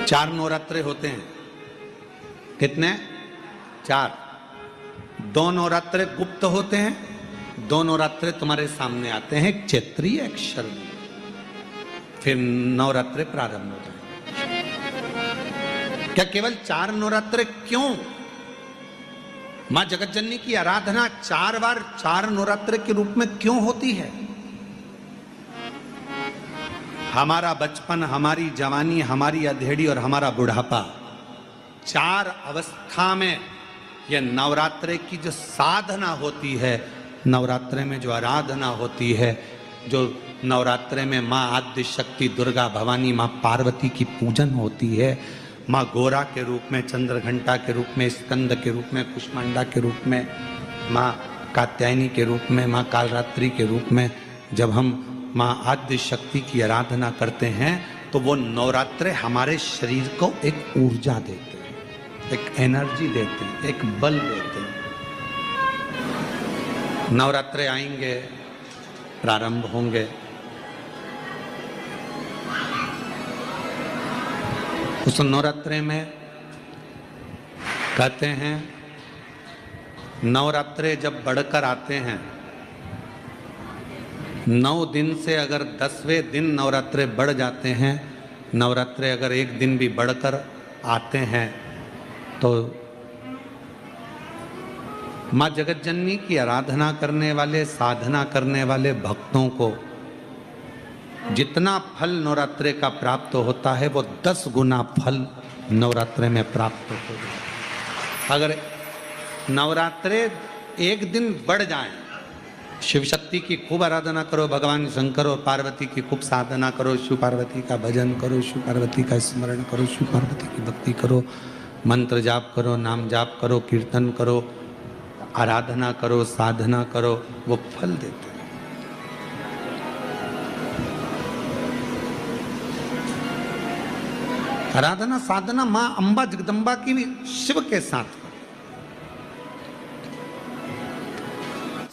4 नवरात्रे होते हैं। कितने? 4। 2 नवरात्रे गुप्त होते हैं, 2 नवरात्रे तुम्हारे सामने आते हैं, एक चैत्री एक शरदी, फिर नवरात्रे प्रारंभ होते हैं। क्या केवल 4 नवरात्रे? क्यों? मां जगतजननी की आराधना 4 बार 4 नवरात्रे के रूप में क्यों होती है? हमारा बचपन, हमारी जवानी, हमारी अधेड़ी और हमारा बुढ़ापा, 4 अवस्था में यह नवरात्रे की जो साधना होती है, नवरात्रे में जो आराधना होती है, जो नवरात्रे में माँ आद्य शक्ति दुर्गा भवानी माँ पार्वती की पूजन होती है, माँ गोरा के रूप में, चंद्रघंटा के रूप में, स्कंद के रूप में, कुष्मांडा के रूप में, माँ कात्यायनी के रूप में, माँ कालरात्रि के रूप में, जब हम माँ आद्य शक्ति की आराधना करते हैं तो वो नवरात्रे हमारे शरीर को एक ऊर्जा देते हैं, एक एनर्जी देते हैं, एक बल देते हैं। नवरात्रे आएंगे, प्रारंभ होंगे, उस नवरात्रे में कहते हैं नवरात्रे जब बढ़कर आते हैं, 9 दिन से अगर 10वें दिन नवरात्रे बढ़ जाते हैं, नवरात्रे अगर एक दिन भी बढ़कर आते हैं तो माँ जगतजननी की आराधना करने वाले, साधना करने वाले भक्तों को जितना फल नवरात्रे का प्राप्त होता है वो 10 गुना फल नवरात्रे में प्राप्त होता है। अगर नवरात्रे एक दिन बढ़ जाएं, शिव शक्ति की खूब आराधना करो, भगवान शंकर और पार्वती की खूब साधना करो, शिव पार्वती का भजन करो, शिव पार्वती का स्मरण करो, शिव पार्वती की भक्ति करो, मंत्र जाप करो, नाम जाप करो, कीर्तन करो, आराधना करो, साधना करो, वो फल देते हैं। आराधना साधना मां अंबा जगदम्बा की भी शिव के साथ।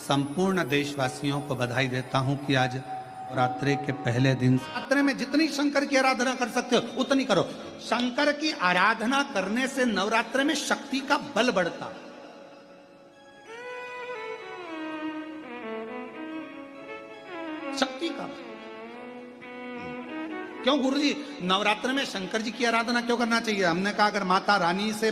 संपूर्ण देशवासियों को बधाई देता हूं कि आज नवरात्रे के पहले दिन, नवरात्रे में जितनी शंकर की आराधना कर सकते हो उतनी करो। शंकर की आराधना करने से नवरात्रे में शक्ति का बल बढ़ता। शक्ति का क्यों गुरुजी नवरात्र में शंकर जी की आराधना क्यों करना चाहिए? हमने कहा अगर माता रानी से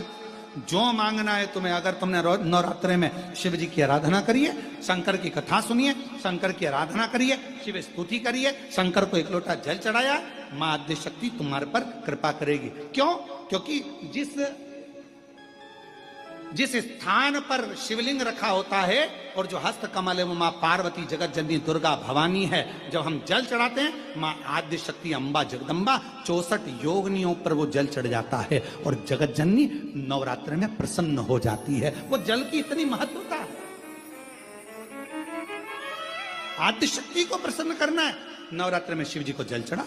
जो मांगना है तुम्हें, अगर तुमने नवरात्रे में शिव जी की आराधना करिए, शंकर की कथा सुनिए, शंकर की आराधना करिए, शिव स्तुति करिए, शंकर को एक लोटा जल चढ़ाया, मां आद्य शक्ति तुम्हारे पर कृपा करेगी। क्यों? क्योंकि जिस स्थान पर शिवलिंग रखा होता है और जो हस्त कमल है वो माँ पार्वती जगत जननी दुर्गा भवानी है। जब हम जल चढ़ाते हैं माँ आद्य शक्ति अम्बा जगदम्बा 64 योगिनियों पर वो जल चढ़ जाता है और जगत जननी नवरात्र में प्रसन्न हो जाती है। वो जल की इतनी महत्वता है। आद्य शक्ति को प्रसन्न करना है, नवरात्र में शिव जी को जल चढ़ा।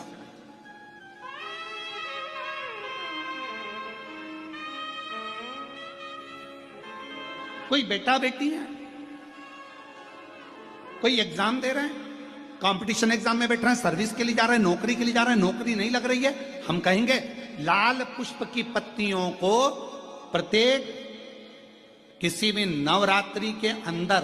कोई बेटा बेटी है, कोई एग्जाम दे रहे हैं, कंपटीशन एग्जाम में बैठ रहे हैं, सर्विस के लिए जा रहे हैं, नौकरी के लिए जा रहे हैं, नौकरी नहीं लग रही है, हम कहेंगे लाल पुष्प की पत्तियों को प्रत्येक किसी भी नवरात्रि के अंदर,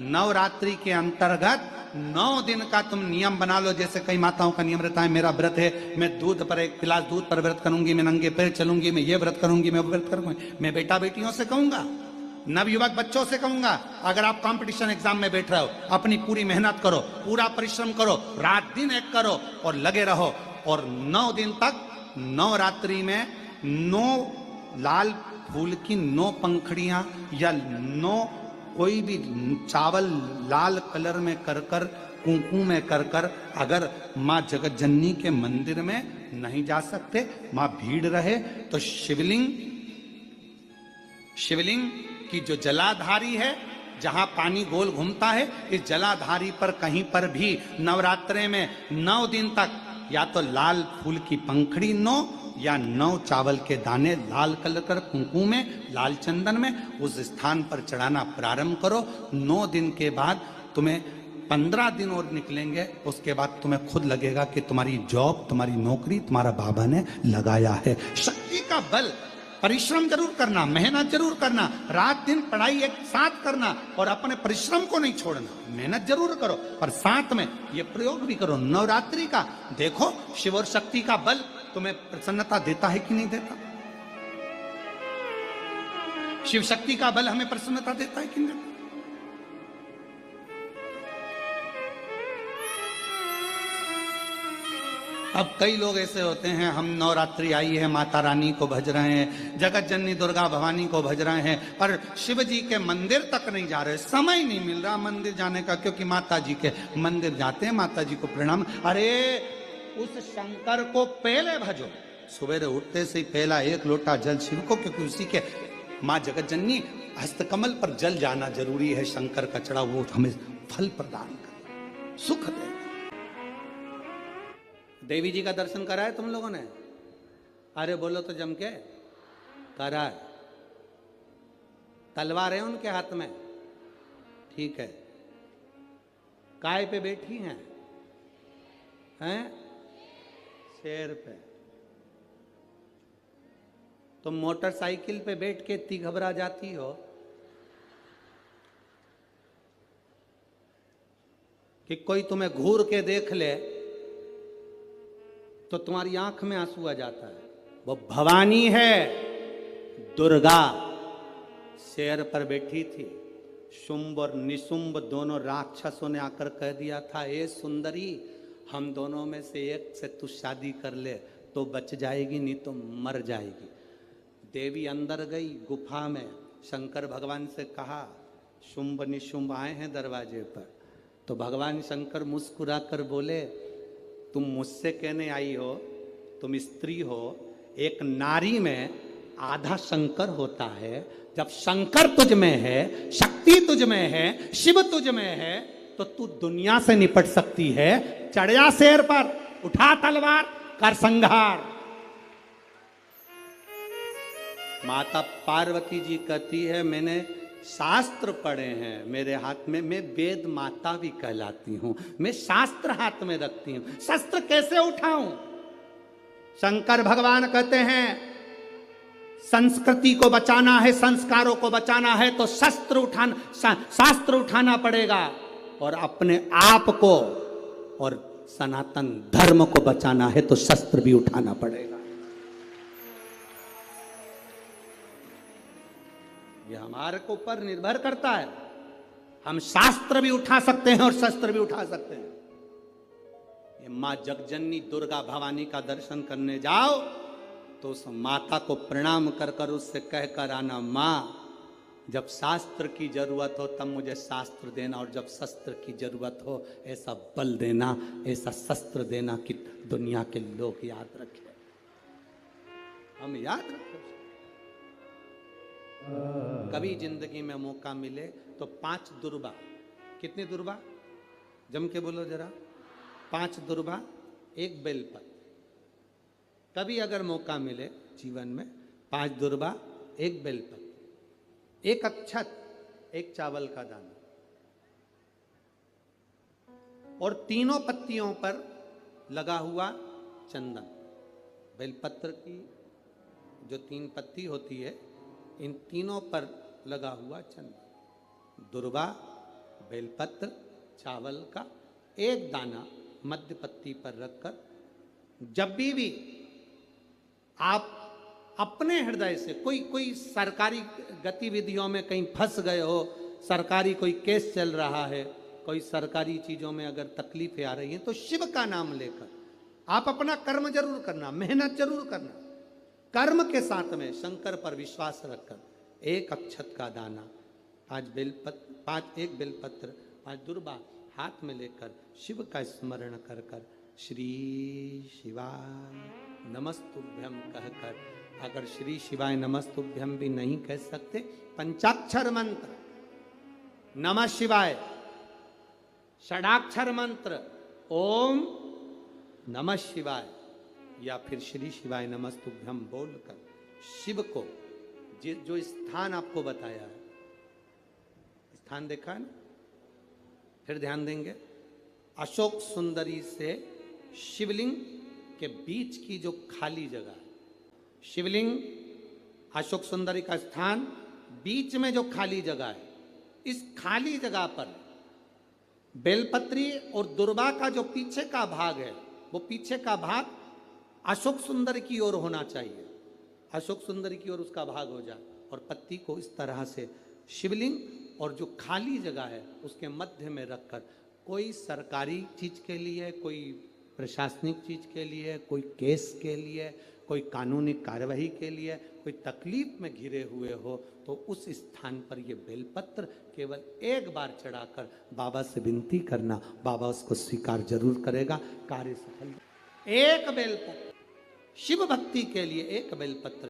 नवरात्रि के अंतर्गत 9 दिन का तुम नियम बना लो। जैसे कई माताओं का नियम रहता है, मेरा व्रत है, मैं दूध पर, 1 गिलास दूध पर व्रत करूंगी, मैं नंगे पैर चलूंगी, मैं ये व्रत करूंगी, मैं वो व्रत करूंगी। मैं बेटा बेटियों से कहूंगा, नवयुवक बच्चों से कहूंगा, अगर आप कंपटीशन एग्जाम में बैठ रहे हो, अपनी पूरी मेहनत करो, पूरा परिश्रम करो, रात दिन एक करो और लगे रहो। और 9 दिन तक नवरात्रि में 9 लाल फूल की 9 पंखड़ियां या 9 कोई भी चावल लाल कलर में कर कर, कुंकू में कर कर, अगर माँ जगतजननी के मंदिर में नहीं जा सकते, माँ भीड़ रहे तो शिवलिंग की जो जलाधारी है, जहां पानी गोल घूमता है, इस जलाधारी पर कहीं पर भी नवरात्रे में 9 दिन तक या तो लाल फूल की पंखड़ी 9 या 9 चावल के दाने लाल कलर कर कुंकू में, लाल चंदन में उस स्थान पर चढ़ाना प्रारंभ करो। 9 दिन के बाद तुम्हें 15 दिन और निकलेंगे, उसके बाद तुम्हें खुद लगेगा कि तुम्हारी जॉब, तुम्हारी नौकरी तुम्हारा बाबा ने लगाया है। शक्ति का बल, परिश्रम जरूर करना, मेहनत जरूर करना, रात दिन पढ़ाई एक साथ करना और अपने परिश्रम को नहीं छोड़ना। मेहनत जरूर करो पर साथ में ये प्रयोग भी करो नवरात्रि का। देखो शिव और शक्ति का बल तुम्हें प्रसन्नता देता है कि नहीं देता। शिव शक्ति का बल हमें प्रसन्नता देता है कि नहीं देता। अब कई लोग ऐसे होते हैं, हम नवरात्रि आई है माता रानी को भज रहे हैं, जगत जननी दुर्गा भवानी को भज रहे हैं, पर शिव जी के मंदिर तक नहीं जा रहे, समय नहीं मिल रहा मंदिर जाने का, क्योंकि माता जी के मंदिर जाते हैं, माता जी को प्रणाम। अरे उस शंकर को पहले भजो, सुबह उठते से ही पहला एक लोटा जल शिव को, क्योंकि उसी के माँ जगत जननी हस्तकमल पर जल जाना जरूरी है। शंकर का चढ़ा वो हमें फल प्रदान करे, सुख दे। देवी जी का दर्शन करा है तुम लोगों ने? अरे बोलो तो जम के, करा है। तलवार है उनके हाथ में, ठीक है। काय पे बैठी हैं? हैं? शेर पे। तुम मोटरसाइकिल पे बैठ के इतनी घबरा जाती हो कि कोई तुम्हें घूर के देख ले तो तुम्हारी आंख में आंसू आ जाता है। वो भवानी है, दुर्गा शेर पर बैठी थी। शुंभ और निशुंभ दोनों राक्षसों ने आकर कह दिया था, ए सुंदरी, हम दोनों में से एक से तू शादी कर ले तो बच जाएगी, नहीं तो मर जाएगी। देवी अंदर गई गुफा में, शंकर भगवान से कहा, शुंभ निशुंभ आए हैं दरवाजे पर। तो भगवान शंकर मुस्कुरा कर बोले, तुम मुझसे कहने आई हो, तुम स्त्री हो, एक नारी में आधा शंकर होता है। जब शंकर तुझ में है, शक्ति तुझ में है, शिव तुझ में है, तो तू दुनिया से निपट सकती है। चढ़ जा शेर पर, उठा तलवार, कर संहार। माता पार्वती जी कहती है, मैंने शास्त्र पढ़े हैं मेरे हाथ में, मैं वेद माता भी कहलाती हूं, मैं शास्त्र हाथ में रखती हूं, शस्त्र कैसे उठाऊं? शंकर भगवान कहते हैं, संस्कृति को बचाना है, संस्कारों को बचाना है तो शास्त्र उठाना पड़ेगा, और अपने आप को और सनातन धर्म को बचाना है तो शस्त्र भी उठाना पड़ेगा। यह हमारे को ऊपर निर्भर करता है। हम शास्त्र भी उठा सकते हैं और शस्त्र भी उठा सकते हैं। ये मां जगजननी दुर्गा भवानी का दर्शन करने जाओ तो उस माता को प्रणाम कर कर उससे कहकर आना, मां जब शास्त्र की जरूरत हो तब मुझे शास्त्र देना, और जब शस्त्र की जरूरत हो ऐसा बल देना, ऐसा शस्त्र देना कि दुनिया के लोग याद रखें, हम याद रखें। कभी जिंदगी में मौका मिले तो 5 दुर्बा, कितनी दुर्बा जम के बोलो जरा, 5 दुर्बा 1 बेलपत्र। कभी अगर मौका मिले जीवन में, 5 दुर्बा 1 बेलपत्र, 1 अक्षत, 1 चावल का दाना, और तीनों पत्तियों पर लगा हुआ चंदन। बेलपत्र की जो 3 पत्ती होती है, इन तीनों पर लगा हुआ चंदन, दुर्बा, बेलपत्र, चावल का 1 दाना मध्य पत्ती पर रखकर, जब भी आप अपने हृदय से कोई सरकारी गतिविधियों में कहीं फंस गए हो, सरकारी कोई केस चल रहा है, कोई सरकारी चीजों में अगर तकलीफें आ रही हैं, तो शिव का नाम लेकर आप अपना कर्म जरूर करना, मेहनत जरूर करना। कर्म के साथ में शंकर पर विश्वास रखकर 1 अक्षत का दाना, 1 बेलपत्र, 5 दुर्बा हाथ में लेकर शिव का स्मरण कर कर श्री शिवाय नमस्तुभ्यम कहकर, अगर श्री शिवाय नमस्तुभ्यम भी नहीं कह सकते, पंचाक्षर मंत्र नमः शिवाय, षडाक्षर मंत्र ओम नमः शिवाय, या फिर श्री शिवाय नमस्तुभ्यम बोलकर शिव को जो स्थान आपको बताया है, स्थान देखा है ना, फिर ध्यान देंगे, अशोक सुंदरी से शिवलिंग के बीच की जो खाली जगह है, शिवलिंग अशोक सुंदरी का स्थान, बीच में जो खाली जगह है, इस खाली जगह पर बेलपत्री और दुर्वा का जो पीछे का भाग है, वो पीछे का भाग अशोक सुंदर की ओर होना चाहिए, अशोक सुंदर की ओर उसका भाग हो जाए, और पत्ती को इस तरह से शिवलिंग और जो खाली जगह है उसके मध्य में रखकर, कोई सरकारी चीज के लिए, कोई प्रशासनिक चीज के लिए, कोई केस के लिए, कोई कानूनी कार्यवाही के लिए, कोई तकलीफ में घिरे हुए हो, तो उस स्थान पर ये बेलपत्र केवल एक बार चढ़ाकर बाबा से विनती करना, बाबा उसको स्वीकार जरूर करेगा, कार्य सफल। एक बेलपत्र शिव भक्ति के लिए, एक बेलपत्र।